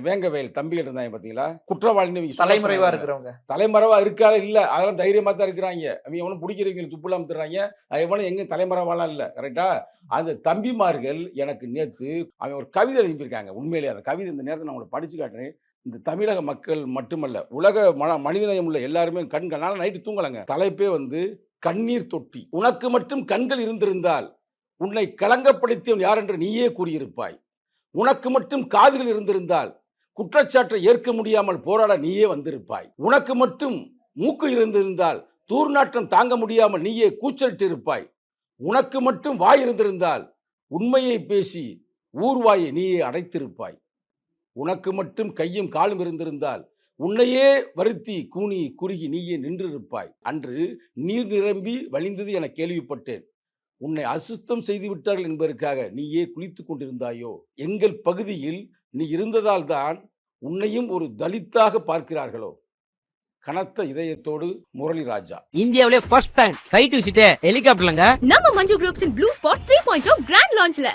வேங்கவேல் தம்பிகள் இருந்தாங்க பார்த்தீங்களா? குற்றவாளின்னு தலைமறைவா இருக்கிறவங்க. தலைமறைவா இருக்காரா? இல்ல. அதெல்லாம் தைரியமா தான் இருக்கிறாங்க. அவங்க எவனும் புடிக்கிறவங்களுக்கு துப்பு இல்லாம திர்றாங்க. எவனும் எங்கேயும் தலைமறைவாலாம் இல்ல. கரெக்ட்டா? அந்த தம்பிமார்கள் எனக்கு நேத்து அவன் ஒரு கவிதை எழுதியிருக்காங்க. உண்மையிலேயே அந்த கவிதை இந்த நேரத்தில நான் உங்களுக்கு படிச்சு காட்டுறேன். இந்த தமிழக மக்கள் மட்டுமல்ல, உலக மனிதநேயம் உள்ள எல்லாருமே நான்லாம் நைட்டு தூங்கலங்க. தலைப்பே வந்து கண்ணீர் தொட்டி. உனக்கு மட்டும் கண்கள் இருந்திருந்தால், உன்னை களங்கப்படுத்தியவன் யார் என்று நீயே கூறியிருப்பாய். உனக்கு மட்டும் காதுகள் இருந்திருந்தால், குற்றச்சாட்டை ஏற்க முடியாமல் போராட நீயே வந்திருப்பாய். உனக்கு மட்டும் மூக்கு இருந்திருந்தால், தூர்நாற்றம் தாங்க முடியாமல் நீயே கூச்சலிட்டு இருப்பாய். உனக்கு மட்டும் வாய் இருந்திருந்தால், உண்மையை பேசி ஊர்வாயை நீயே அடைத்திருப்பாய். உனக்கு மட்டும் கையும் காலும் இருந்திருந்தால், உன்னையே வருத்தி கூனி குறுகி நீயே நின்றிருப்பாய். அன்று நீர் நிரம்பி வழிந்தது என கேள்விப்பட்டேன். உன்னை அசுத்தம் செய்து விட்டார்கள் என்பதற்காக நீயே குளித்துக் கொண்டிருந்தாயோ? எங்கள் பகுதியில் நீ இருந்ததால் தான் உன்னையும் ஒரு தலித்தாக பார்க்கிறார்களோ? கனத்த இதயத்தோடு முரளி ராஜா. இந்தியாவிலே ஃபர்ஸ்ட் டைம் ஃபிளைட் விசிட் ஹெலிகாப்டர்லங்க. நம்ம Manju groups in blue spot 3.0 grand லான்ச்ல